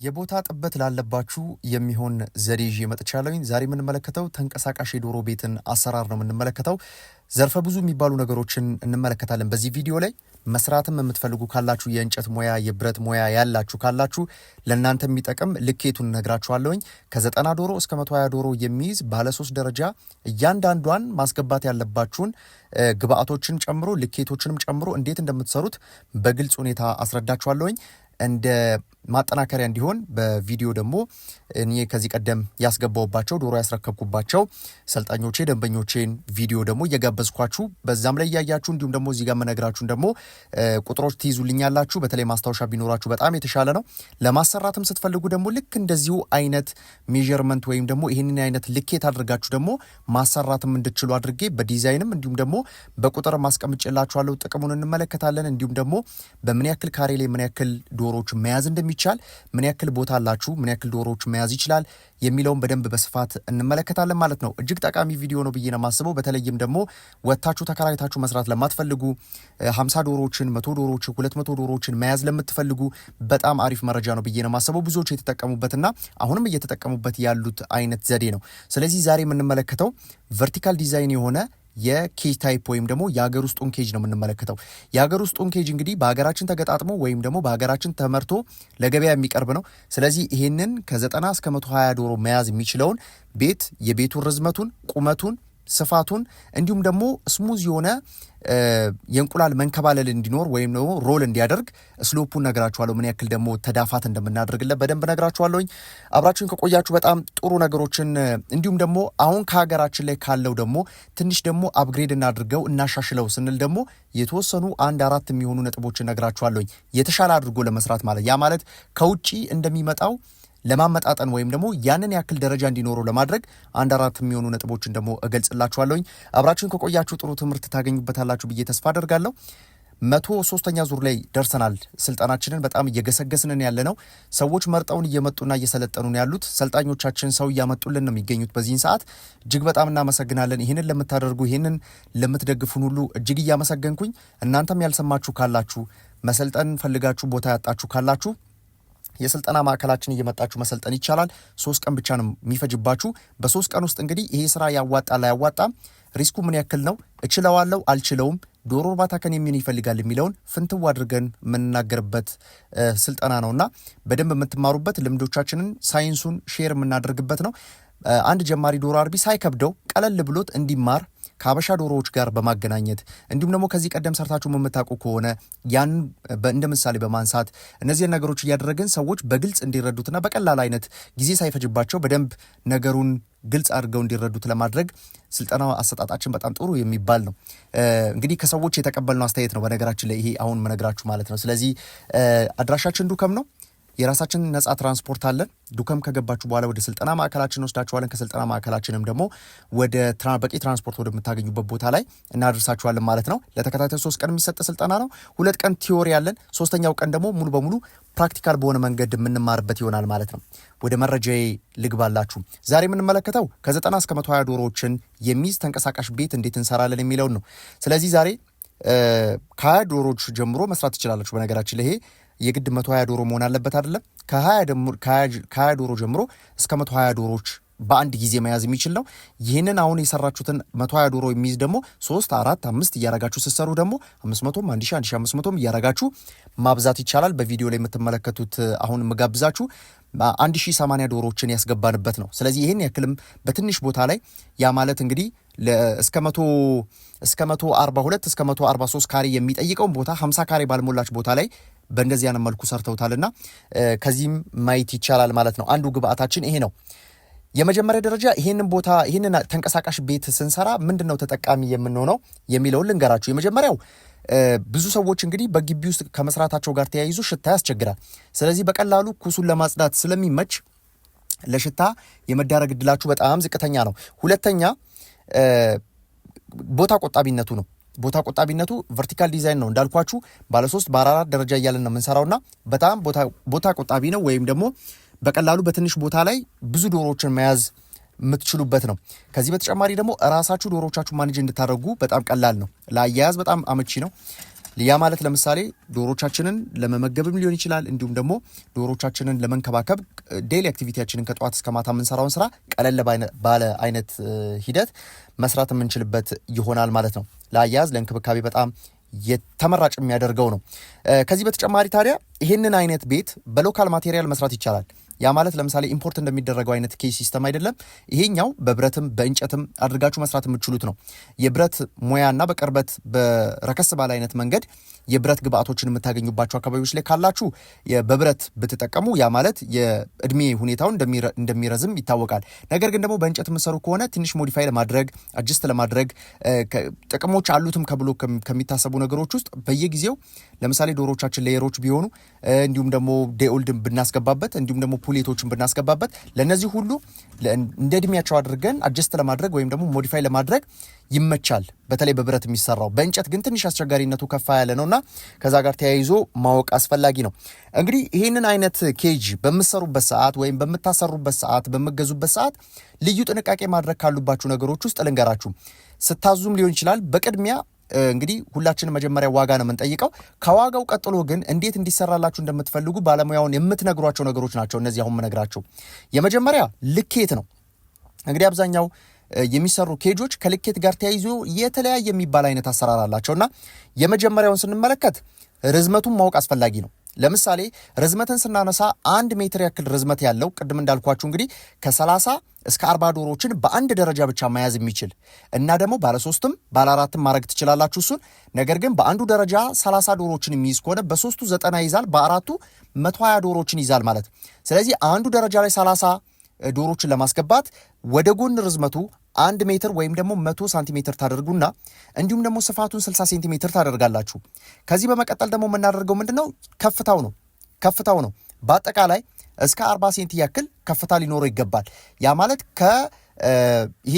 የቦታ ጥበት ላለባችሁ የሚሆን ዘዴ ይዤ መጥቻለሁኝ። ዛሬ የምንመለከተው ተንቀሳቃሽ የዶሮ ቤትን አሰራር ነው የምንመለከተው። ዘርፈ ብዙ የሚባሉ ነገሮችን እንመለከታለን በዚህ ቪዲዮ ላይ። መስራትም የምትፈልጉ ካላችሁ የእንጨት ሙያ የብረት ሙያ ያላችሁ ካላችሁ ለእናንተ የሚጠቅም ልኬቱን እነግራችኋለሁኝ። ከ90 ዶሮ እስከ 120 ዶሮ የሚይዝ ባለ 3 ደረጃ እያንዳንዷን ማስገባት ያለባችሁን ግብአቶችን ጨምሮ ልኬቶችንም ጨምሮ እንዴት እንደምትሰሩት በግልጽ ሁኔታ አስረዳችኋለሁኝ። እንደ ማጠናከሪያ እንዲሆን በቪዲዮ ደግሞ እኔ ከዚህ ቀደም ያስገባውባቸው ዶሮ ያስረከብኩባቸው ሰልጣኞቼ ደንበኞቼን ቪዲዮ ደግሞ እየጋበዝኳችሁ በዛም ላይ ያያችሁ እንዲሁም ደግሞ እዚህ ጋር መነግራችሁን ደግሞ ቁጥሮች ትይዙልኛላችሁ። በተለይ ማስታወሻ ቢኖራችሁ በጣም የተሻለ ነው። ለማሰራትም ስትፈልጉ ደግሞ ልክ እንደዚሁ አይነት ሜዠርመንት ወይም ደግሞ ይህንን አይነት ልኬት አድርጋችሁ ደግሞ ማሰራትም እንድትችሉ አድርጌ በዲዛይንም እንዲሁም ደግሞ በቁጥር ማስቀምጬላችኋለሁ። ጥቅሙን እንመለከታለን። እንዲሁም ደግሞ በምን ያክል ካሬ ላይ ምን ያክል ዶሮዎች መያዝ እንደሚቻል ምን ያክል ቦታ አላችሁ ምን ያክል ዶሮዎች መያዝ ይችላል የሚለውን በደንብ በስፋት እንመለከታለን ማለት ነው። እጅግ ጠቃሚ ቪዲዮ ነው ብዬ ነው የማስበው። በተለይም ደግሞ ወጣችሁ ተከራይታችሁ መስራት ለማትፈልጉ 50 ዶሮዎችን 100 ዶሮዎችን 200 ዶሮዎችን መያዝ ለምትፈልጉ በጣም አሪፍ መረጃ ነው ብዬ ነው የማስበው። ብዙዎች የተጠቀሙበትና አሁንም እየተጠቀሙበት ያሉት አይነት ዘዴ ነው። ስለዚህ ዛሬ የምንመለከተው ቨርቲካል ዲዛይን የሆነ የኬጅ ታይፕ ወይም ደግሞ የሀገር ውስጡን ኬጅ ነው የምንመለከተው። የሀገር ውስጡን ኬጅ እንግዲህ በሀገራችን ተገጣጥሞ ወይም ደግሞ በሀገራችን ተመርቶ ለገበያ የሚቀርብ ነው። ስለዚህ ይሄንን ከ90 እስከ 120 ዶሮ መያዝ የሚችለውን ቤት የቤቱን ርዝመቱን ቁመቱን ስፋቱን እንዲሁም ደግሞ ስሙዝ የሆነ የእንቁላል መንከባለል እንዲኖር ወይም ደግሞ ሮል እንዲያደርግ ስሎፑን ነግራችኋለሁ። ምን ያክል ደግሞ ተዳፋት እንደምናደርግለት በደንብ ነግራችኋለሁኝ። አብራችሁን ከቆያችሁ በጣም ጥሩ ነገሮችን እንዲሁም ደግሞ አሁን ከሀገራችን ላይ ካለው ደግሞ ትንሽ ደግሞ አፕግሬድ እናድርገው እናሻሽለው ስንል ደግሞ የተወሰኑ 1-4 የሚሆኑ ነጥቦችን ነግራችኋለሁኝ። የተሻለ አድርጎ ለመስራት ማለት ያ ማለት ከውጪ እንደሚመጣው ለማመጣጠን ወይም ደግሞ ያንን ያክል ደረጃ እንዲኖረው ለማድረግ 1-4 የሚሆኑ ነጥቦችን ደግሞ እገልጽላችኋለሁኝ። አብራችሁን ከቆያችሁ ጥሩ ትምህርት ታገኙበታላችሁ ብዬ ተስፋ አደርጋለሁ። 103ኛ ዙር ላይ ደርሰናል። ስልጠናችንን በጣም እየገሰገስንን ያለ ነው። ሰዎች መርጠውን እየመጡና እየሰለጠኑ ነው ያሉት። ሰልጣኞቻችን ሰው እያመጡልን ነው የሚገኙት በዚህን ሰዓት። እጅግ በጣም እናመሰግናለን። ይህንን ለምታደርጉ ይህንን ለምትደግፉን ሁሉ እጅግ እያመሰገንኩኝ እናንተም ያልሰማችሁ ካላችሁ መሰልጠን ፈልጋችሁ ቦታ ያጣችሁ ካላችሁ የስልጠና ማዕከላችን እየመጣችሁ መሰልጠን ይቻላል። 3 ቀን ብቻ ነው የሚፈጅባችሁ። በ3 ቀን ውስጥ እንግዲህ ይሄ ስራ ያዋጣል አያዋጣም፣ ሪስኩ ምን ያክል ነው፣ እችለዋለሁ አልችለውም፣ ዶሮ እርባታ ከኔ ምን ይፈልጋል የሚለውን ፍንትው አድርገን የምንናገርበት ስልጠና ነውና በደንብ የምትማሩበት ልምዶቻችንን ሳይንሱን ሼር የምናደርግበት ነው። አንድ ጀማሪ ዶሮ አርቢ ሳይከብደው ቀለል ብሎት እንዲማር ከሀበሻ ዶሮዎች ጋር በማገናኘት እንዲሁም ደግሞ ከዚህ ቀደም ሰርታችሁ የምታውቁ ከሆነ ያን እንደ ምሳሌ በማንሳት እነዚህን ነገሮች እያደረግን ሰዎች በግልጽ እንዲረዱትና በቀላል አይነት ጊዜ ሳይፈጅባቸው በደንብ ነገሩን ግልጽ አድርገው እንዲረዱት ለማድረግ ስልጠና አሰጣጣችን በጣም ጥሩ የሚባል ነው። እንግዲህ ከሰዎች የተቀበልነው አስተያየት ነው በነገራችን ላይ ይሄ አሁን መነግራችሁ ማለት ነው። ስለዚህ አድራሻችን ዱከም ነው። የራሳችን ነፃ ትራንስፖርት አለን። ዱከም ከገባችሁ በኋላ ወደ ስልጠና ማዕከላችን ወስዳችኋለን። ከስልጠና ማዕከላችንም ደግሞ ወደ በቂ ትራንስፖርት ወደምታገኙበት ቦታ ላይ እናደርሳችኋለን ማለት ነው። ለተከታታይ 3 ቀን የሚሰጥ ስልጠና ነው። 2 ቀን ቲዮሪ ያለን፣ 3ኛው ቀን ደግሞ ሙሉ በሙሉ ፕራክቲካል በሆነ መንገድ የምንማርበት ይሆናል ማለት ነው። ወደ መረጃዬ ልግባላችሁ። ዛሬ የምንመለከተው ከ90 እስከ 120 ዶሮዎችን የሚይዝ ተንቀሳቃሽ ቤት እንዴት እንሰራለን የሚለውን ነው። ስለዚህ ዛሬ ከ20 ዶሮዎች ጀምሮ መስራት ትችላላችሁ። በነገራችን ላይ ይሄ የግድ 120 ዶሮ መሆን አለበት አይደለም። ከ20 ዶሮ ጀምሮ እስከ 120 ዶሮዎች በአንድ ጊዜ መያዝ የሚችል ነው። ይህንን አሁን የሰራችሁትን 120 ዶሮ የሚይዝ ደግሞ 3፣ 4፣ 5 እያረጋችሁ ስትሰሩ ደግሞ 500፣ 1000፣ 1500 እያረጋችሁ ማብዛት ይቻላል። በቪዲዮ ላይ የምትመለከቱት አሁን የምጋብዛችሁ 1080 ዶሮዎችን ያስገባንበት ነው። ስለዚህ ይህን ያክልም በትንሽ ቦታ ላይ ያ ማለት እንግዲህ እስከ 142 እስከ 143 ካሬ የሚጠይቀውን ቦታ 50 ካሬ ባልሞላች ቦታ ላይ በእንደዚህ አይነት መልኩ ሰርተውታልና ከዚህም ማየት ይቻላል ማለት ነው። አንዱ ግብአታችን ይሄ ነው። የመጀመሪያ ደረጃ ይሄንን ተንቀሳቃሽ ቤት ስንሰራ ምንድነው ተጠቃሚ የምንሆነው የሚለውን ልንገራችሁ። የመጀመሪያው ብዙ ሰዎች እንግዲህ በግቢ ውስጥ ከመስራታቸው ጋር ተያይዞ ሽታ ያስቸግራል። ስለዚህ በቀላሉ ኩሱን ለማጽዳት ስለሚመች ለሽታ የመዳረግ እድላችሁ በጣም ዝቅተኛ ነው። ሁለተኛ ቦታ ቆጣቢነቱ ነው። ቦታ ቆጣቢነቱ ቨርቲካል ዲዛይን ነው እንዳልኳችሁ ባለ3 ባለ4 ደረጃ እያለን ነው የምንሰራውና በጣም ቦታ ቆጣቢ ነው። ወይም ደግሞ በቀላሉ በትንሽ ቦታ ላይ ብዙ ዶሮዎችን መያዝ የምትችሉበት ነው። ከዚህ በተጨማሪ ደግሞ ራሳችሁ ዶሮዎቻችሁ ማኔጅ እንድታደርጉ በጣም ቀላል ነው። ለአያያዝ በጣም አመቺ ነው። ያ ማለት ለምሳሌ ዶሮቻችንን ለመመገብም ሊሆን ይችላል። እንዲሁም ደግሞ ዶሮቻችንን ለመንከባከብ ዴይሊ አክቲቪቲያችንን ከጠዋት እስከ ማታ የምንሰራውን ስራ ቀለል ባለ አይነት ሂደት መስራት የምንችልበት ይሆናል ማለት ነው። ለአያያዝ ለእንክብካቤ በጣም የተመራጭ የሚያደርገው ነው። ከዚህ በተጨማሪ ታዲያ ይህንን አይነት ቤት በሎካል ማቴሪያል መስራት ይቻላል። ያ ማለት ለምሳሌ ኢምፖርት እንደሚደረገው አይነት ኬጅ ሲስተም አይደለም። ይሄኛው በብረትም በእንጨትም አድርጋችሁ መስራት የምትችሉት ነው። የብረት ሙያና በቅርበት በረከስ ባለ አይነት መንገድ የብረት ግብአቶችን የምታገኙባቸው አካባቢዎች ላይ ካላችሁ በብረት ብትጠቀሙ ያ ማለት የእድሜ ሁኔታውን እንደሚረዝም ይታወቃል። ነገር ግን ደግሞ በእንጨት የምትሰሩ ከሆነ ትንሽ ሞዲፋይ ለማድረግ አጅስት ለማድረግ ጥቅሞች አሉትም ከብሎ ከሚታሰቡ ነገሮች ውስጥ በየጊዜው ለምሳሌ ዶሮቻችን ሌየሮች ቢሆኑ እንዲሁም ደግሞ ዴኦልድ ብናስገባበት እንዲሁም ደግሞ ፑሌቶችን ብናስገባበት ለነዚህ ሁሉ እንደ እድሜያቸው አድርገን አጀስት ለማድረግ ወይም ደግሞ ሞዲፋይ ለማድረግ ይመቻል። በተለይ በብረት የሚሰራው በእንጨት ግን ትንሽ አስቸጋሪነቱ ከፋ ያለ ነውና ከዛ ጋር ተያይዞ ማወቅ አስፈላጊ ነው። እንግዲህ ይህንን አይነት ኬጅ በምትሰሩበት ሰዓት ወይም በምታሰሩበት ሰዓት በምገዙበት ሰዓት ልዩ ጥንቃቄ ማድረግ ካሉባችሁ ነገሮች ውስጥ ልንገራችሁ። ስታዙም ሊሆን ይችላል። በቅድሚያ እንግዲህ ሁላችንም መጀመሪያ ዋጋ ነው የምንጠይቀው። ከዋጋው ቀጥሎ ግን እንዴት እንዲሰራላችሁ እንደምትፈልጉ ባለሙያውን የምትነግሯቸው ነገሮች ናቸው እነዚህ አሁን የምነግራቸው። የመጀመሪያ ልኬት ነው። እንግዲህ አብዛኛው የሚሰሩ ኬጆች ከልኬት ጋር ተያይዞ የተለያየ የሚባል አይነት አሰራር አላቸውና የመጀመሪያውን ስንመለከት ርዝመቱን ማወቅ አስፈላጊ ነው። ለምሳሌ ርዝመትን ስናነሳ 1 ሜትር ያክል ርዝመት ያለው ቅድም እንዳልኳችሁ እንግዲህ ከ30 እስከ 40 ዶሮዎችን በአንድ ደረጃ ብቻ መያዝ የሚችል እና ደግሞ ባለ 3ም ባለ 4ም ማድረግ ትችላላችሁ እሱን። ነገር ግን በአንዱ ደረጃ 30 ዶሮዎችን የሚይዝ ከሆነ በ3ቱ 90 ይዛል፣ በ4ቱ 120 ዶሮዎችን ይዛል ማለት። ስለዚህ አንዱ ደረጃ ላይ 30 ዶሮዎችን ለማስገባት ወደ ጎን ርዝመቱ 1 ሜትር ወይም ደግሞ 100 ሳንቲሜትር ታደርጉና እንዲሁም ደግሞ ስፋቱን 60 ሴንቲሜትር ታደርጋላችሁ። ከዚህ በመቀጠል ደግሞ የምናደርገው ምንድነው? ከፍታው ነው። በአጠቃላይ እስከ 40 ሴንቲ ያክል ከፍታ ሊኖረው ይገባል። ያ ማለት ይሄ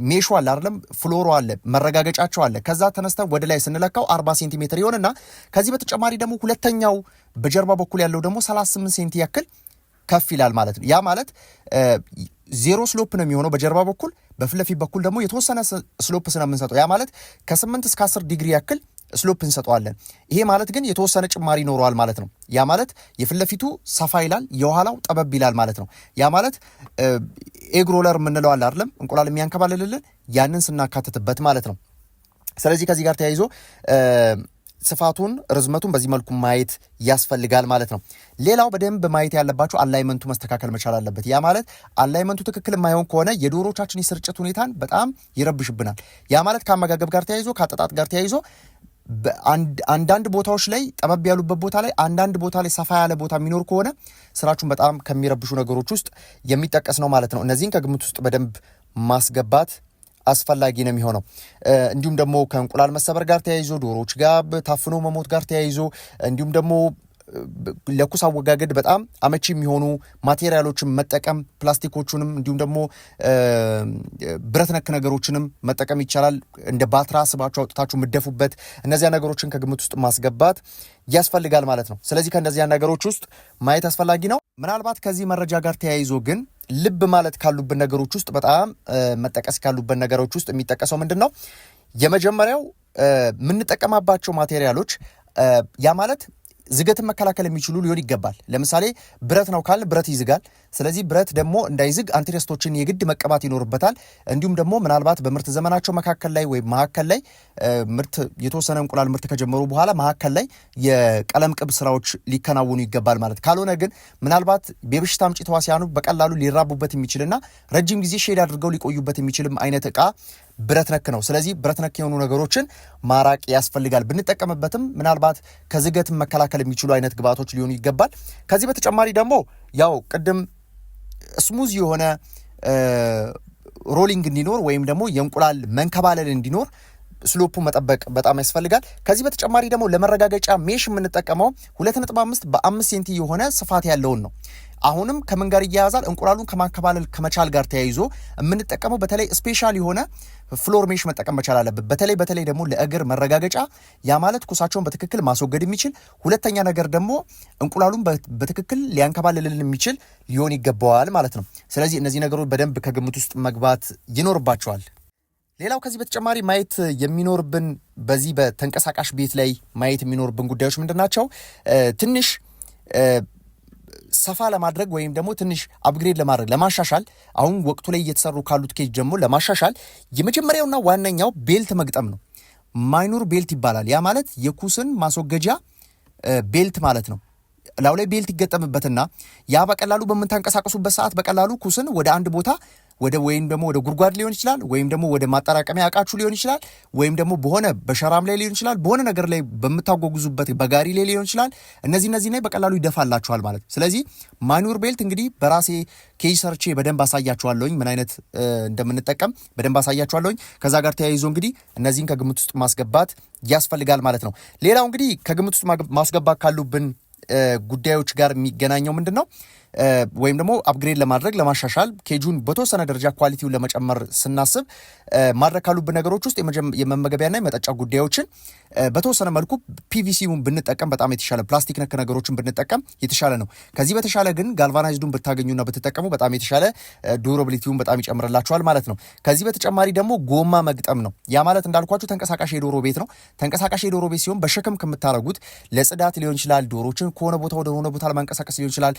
ሜሹ አለ አይደለም፣ ፍሎሮ አለ፣ መረጋገጫቸው አለ። ከዛ ተነስተን ወደ ላይ ስንለካው 40 ሴንቲሜትር ይሆንና ከዚህ በተጨማሪ ደግሞ ሁለተኛው በጀርባ በኩል ያለው ደግሞ 38 ሴንቲ ያክል ከፍ ይላል ማለት ነው። ያ ማለት ዜሮ ስሎፕ ነው የሚሆነው በጀርባ በኩል። በፊት ለፊት በኩል ደግሞ የተወሰነ ስሎፕ ስለምንሰጠው ያ ማለት ከ8 እስከ 10 ዲግሪ ያክል ስሎፕ እንሰጠዋለን። ይሄ ማለት ግን የተወሰነ ጭማሪ ይኖረዋል ማለት ነው። ያ ማለት የፊት ለፊቱ ሰፋ ይላል፣ የኋላው ጠበብ ይላል ማለት ነው። ያ ማለት ኤግ ሮለር የምንለው አለ አይደለም፣ እንቁላል የሚያንከባልልልን ያንን ስናካትትበት ማለት ነው። ስለዚህ ከዚህ ጋር ተያይዞ ስፋቱን ርዝመቱን በዚህ መልኩ ማየት ያስፈልጋል ማለት ነው። ሌላው በደንብ ማየት ያለባችሁ አላይመንቱ መስተካከል መቻል አለበት። ያ ማለት አላይመንቱ ትክክል የማይሆን ከሆነ የዶሮቻችን የስርጭት ሁኔታን በጣም ይረብሽብናል። ያ ማለት ከአመጋገብ ጋር ተያይዞ ከአጠጣጥ ጋር ተያይዞ አንዳንድ ቦታዎች ላይ ጠበብ ያሉበት ቦታ ላይ አንዳንድ ቦታ ላይ ሰፋ ያለ ቦታ የሚኖር ከሆነ ስራችሁን በጣም ከሚረብሹ ነገሮች ውስጥ የሚጠቀስ ነው ማለት ነው። እነዚህን ከግምት ውስጥ በደንብ ማስገባት አስፈላጊ ነው የሚሆነው። እንዲሁም ደግሞ ከእንቁላል መሰበር ጋር ተያይዞ ዶሮዎች ጋር ታፍኖ መሞት ጋር ተያይዞ እንዲሁም ደግሞ ለኩስ አወጋገድ በጣም አመቺ የሚሆኑ ማቴሪያሎችን መጠቀም፣ ፕላስቲኮቹንም እንዲሁም ደግሞ ብረት ነክ ነገሮችንም መጠቀም ይቻላል። እንደ ባትራ ስባችሁ አውጥታችሁ ምደፉበት፣ እነዚያ ነገሮችን ከግምት ውስጥ ማስገባት ያስፈልጋል ማለት ነው። ስለዚህ ከእነዚያ ነገሮች ውስጥ ማየት አስፈላጊ ነው። ምናልባት ከዚህ መረጃ ጋር ተያይዞ ግን ልብ ማለት ካሉብን ነገሮች ውስጥ በጣም መጠቀስ ካሉብን ነገሮች ውስጥ የሚጠቀሰው ምንድን ነው? የመጀመሪያው የምንጠቀማባቸው ማቴሪያሎች ያ ማለት ዝገትን መከላከል የሚችሉ ሊሆን ይገባል። ለምሳሌ ብረት ነው ካልን ብረት ይዝጋል። ስለዚህ ብረት ደግሞ እንዳይዝግ አንቲሬስቶችን የግድ መቀባት ይኖርበታል። እንዲሁም ደግሞ ምናልባት በምርት ዘመናቸው መካከል ላይ ወይም መካከል ላይ ምርት የተወሰነ እንቁላል ምርት ከጀመሩ በኋላ መካከል ላይ የቀለም ቅብ ስራዎች ሊከናወኑ ይገባል ማለት። ካልሆነ ግን ምናልባት የበሽታ አምጪ ተዋሲያኑ በቀላሉ ሊራቡበት የሚችልና ረጅም ጊዜ ሼድ አድርገው ሊቆዩበት የሚችልም አይነት እቃ ብረት ነክ ነው። ስለዚህ ብረት ነክ የሆኑ ነገሮችን ማራቅ ያስፈልጋል። ብንጠቀምበትም ምናልባት ከዝገት መከላከል የሚችሉ አይነት ግብአቶች ሊሆኑ ይገባል። ከዚህ በተጨማሪ ደግሞ ያው ቅድም ስሙዝ የሆነ ሮሊንግ እንዲኖር ወይም ደግሞ የእንቁላል መንከባለል እንዲኖር ስሎፑ መጠበቅ በጣም ያስፈልጋል። ከዚህ በተጨማሪ ደግሞ ለመረጋገጫ ሜሽ የምንጠቀመው 2.5 በ5 ሴንቲ የሆነ ስፋት ያለውን ነው። አሁንም ከምን ጋር ይያያዛል? እንቁላሉን ከማከባለል ከመቻል ጋር ተያይዞ የምንጠቀመው በተለይ ስፔሻል የሆነ ፍሎር ሜሽ መጠቀም መቻል አለብን። በተለይ ደግሞ ለእግር መረጋገጫ፣ ያ ማለት ኩሳቸውን በትክክል ማስወገድ የሚችል፣ ሁለተኛ ነገር ደግሞ እንቁላሉን በትክክል ሊያንከባልልን የሚችል ሊሆን ይገባዋል ማለት ነው። ስለዚህ እነዚህ ነገሮች በደንብ ከግምት ውስጥ መግባት ይኖርባቸዋል። ሌላው ከዚህ በተጨማሪ ማየት የሚኖርብን በዚህ በተንቀሳቃሽ ቤት ላይ ማየት የሚኖርብን ጉዳዮች ምንድናቸው? ትንሽ ሰፋ ለማድረግ ወይም ደግሞ ትንሽ አፕግሬድ ለማድረግ ለማሻሻል አሁን ወቅቱ ላይ እየተሰሩ ካሉት ኬጅ ደግሞ ለማሻሻል የመጀመሪያውና ዋነኛው ቤልት መግጠም ነው። ማይኑር ቤልት ይባላል። ያ ማለት የኩስን ማስወገጃ ቤልት ማለት ነው። ላው ላይ ቤልት ይገጠምበትና ያ በቀላሉ በምታንቀሳቀሱበት ሰዓት በቀላሉ ኩስን ወደ አንድ ቦታ ወይም ደግሞ ወደ ጉድጓድ ሊሆን ይችላል፣ ወይም ደግሞ ወደ ማጠራቀሚያ እቃችሁ ሊሆን ይችላል፣ ወይም ደግሞ በሆነ በሸራም ላይ ሊሆን ይችላል፣ በሆነ ነገር ላይ በምታጓጉዙበት በጋሪ ላይ ሊሆን ይችላል። እነዚህ ላይ በቀላሉ ይደፋላችኋል ማለት ነው። ስለዚህ ማኑር ቤልት እንግዲህ በራሴ ኬጅ ሰርቼ በደንብ አሳያችኋለሁኝ፣ ምን አይነት እንደምንጠቀም በደንብ አሳያችኋለሁኝ። ከዛ ጋር ተያይዞ እንግዲህ እነዚህን ከግምት ውስጥ ማስገባት ያስፈልጋል ማለት ነው። ሌላው እንግዲህ ከግምት ውስጥ ማስገባት ካሉብን ጉዳዮች ጋር የሚገናኘው ምንድን ነው? ወይም ደግሞ አፕግሬድ ለማድረግ ለማሻሻል ኬጁን በተወሰነ ደረጃ ኳሊቲውን ለመጨመር ስናስብ ማድረግ ካሉብን ነገሮች ውስጥ የመመገቢያና የመጠጫ ጉዳዮችን በተወሰነ መልኩ ፒቪሲውን ብንጠቀም በጣም የተሻለ፣ ፕላስቲክ ነክ ነገሮችን ብንጠቀም የተሻለ ነው። ከዚህ በተሻለ ግን ጋልቫናይዝዱን ብታገኙና ብትጠቀሙ በጣም የተሻለ ዱራቢሊቲውን በጣም ይጨምርላችኋል ማለት ነው። ከዚህ በተጨማሪ ደግሞ ጎማ መግጠም ነው። ያ ማለት እንዳልኳችሁ ተንቀሳቃሽ የዶሮ ቤት ነው። ተንቀሳቃሽ የዶሮ ቤት ሲሆን በሸክም ከምታረጉት ለጽዳት ሊሆን ይችላል፣ ዶሮችን ከሆነ ቦታ ወደ ሆነ ቦታ ለማንቀሳቀስ ሊሆን ይችላል።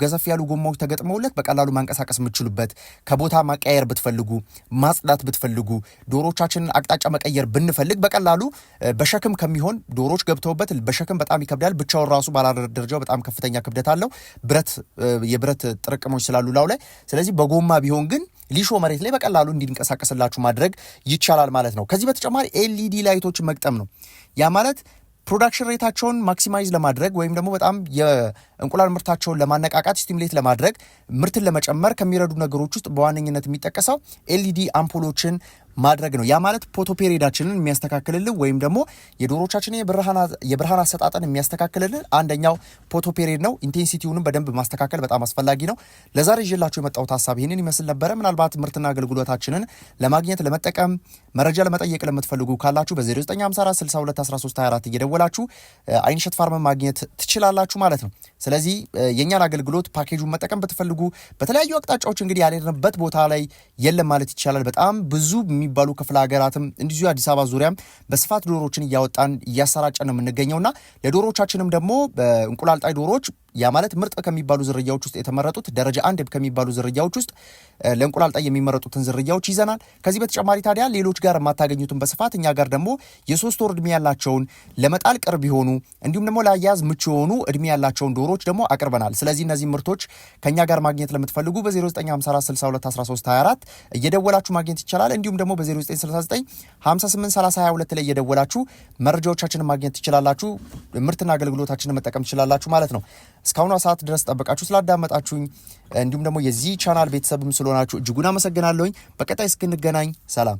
ገዘፍ ያሉ ጎማዎች ተገጥመውለት በቀላሉ ማንቀሳቀስ የምትችሉበት፣ ከቦታ ማቀየር ብትፈልጉ፣ ማጽዳት ብትፈልጉ፣ ዶሮቻችንን አቅጣጫ መቀየር ብንፈልግ በቀላሉ በሸክም ከሚሆን ዶሮች ገብተውበት በሸክም በጣም ይከብዳል። ብቻውን ራሱ ባላደረግ ደረጃው በጣም ከፍተኛ ክብደት አለው፣ የብረት ጥርቅሞች ስላሉ ላው ላይ። ስለዚህ በጎማ ቢሆን ግን ሊሾ መሬት ላይ በቀላሉ እንዲንቀሳቀስላችሁ ማድረግ ይቻላል ማለት ነው። ከዚህ በተጨማሪ ኤልኢዲ ላይቶችን መግጠም ነው። ያ ማለት ፕሮዳክሽን ሬታቸውን ማክሲማይዝ ለማድረግ ወይም ደግሞ በጣም የእንቁላል ምርታቸውን ለማነቃቃት ስቲሙሌት ለማድረግ ምርትን ለመጨመር ከሚረዱ ነገሮች ውስጥ በዋነኝነት የሚጠቀሰው ኤልኢዲ አምፖሎችን ማድረግ ነው። ያ ማለት ፖቶፔሪዳችንን የሚያስተካክልልን ወይም ደግሞ የዶሮቻችንን የብርሃን አሰጣጠን የሚያስተካክልልን አንደኛው ፖቶፔሪድ ነው። ኢንቴንሲቲውንም በደንብ ማስተካከል በጣም አስፈላጊ ነው። ለዛሬ ይዤላችሁ የመጣሁት ሀሳብ ይህንን ይመስል ነበረ። ምናልባት ምርትና አገልግሎታችንን ለማግኘት ለመጠቀም መረጃ ለመጠየቅ ለምትፈልጉ ካላችሁ በ0954 62 13 24 እየደወላችሁ አይንሸት ፋርምን ማግኘት ትችላላችሁ ማለት ነው። ስለዚህ የእኛን አገልግሎት ፓኬጁን መጠቀም ብትፈልጉ በተለያዩ አቅጣጫዎች እንግዲህ ያልሄድንበት ቦታ ላይ የለም ማለት ይቻላል። በጣም ብዙ የሚባሉ ክፍለ ሀገራትም እንዲሁ አዲስ አበባ ዙሪያም በስፋት ዶሮዎችን እያወጣን እያሰራጨን ነው የምንገኘውና ለዶሮዎቻችንም ደግሞ በእንቁላል ጣይ ዶሮዎች ያ ማለት ምርጥ ከሚባሉ ዝርያዎች ውስጥ የተመረጡት ደረጃ 1 ከሚባሉ ዝርያዎች ውስጥ ለእንቁላል ጣይ የሚመረጡትን ዝርያዎች ይዘናል። ከዚህ በተጨማሪ ታዲያ ሌሎች ጋር የማታገኙትን በስፋት እኛ ጋር ደግሞ የ3 ወር እድሜ ያላቸውን ለመጣል ቅርብ የሆኑ እንዲሁም ደግሞ ለአያያዝ ምቹ የሆኑ እድሜ ያላቸውን ዶሮዎች ደግሞ አቅርበናል። ስለዚህ እነዚህ ምርቶች ከኛ ጋር ማግኘት ለምትፈልጉ በ0954 62 13 24 እየደወላችሁ ማግኘት ይቻላል። እንዲሁም ደግሞ በ0969 58 30 22 ላይ እየደወላችሁ መረጃዎቻችንን ማግኘት ትችላላችሁ። ምርትና አገልግሎታችንን መጠቀም ትችላላችሁ ማለት ነው። እስካሁኗ ሰዓት ድረስ ጠበቃችሁ ስላዳመጣችሁኝ እንዲሁም ደግሞ የዚህ ቻናል ቤተሰብም ስለሆናችሁ እጅጉን አመሰግናለሁኝ። በቀጣይ እስክንገናኝ ሰላም።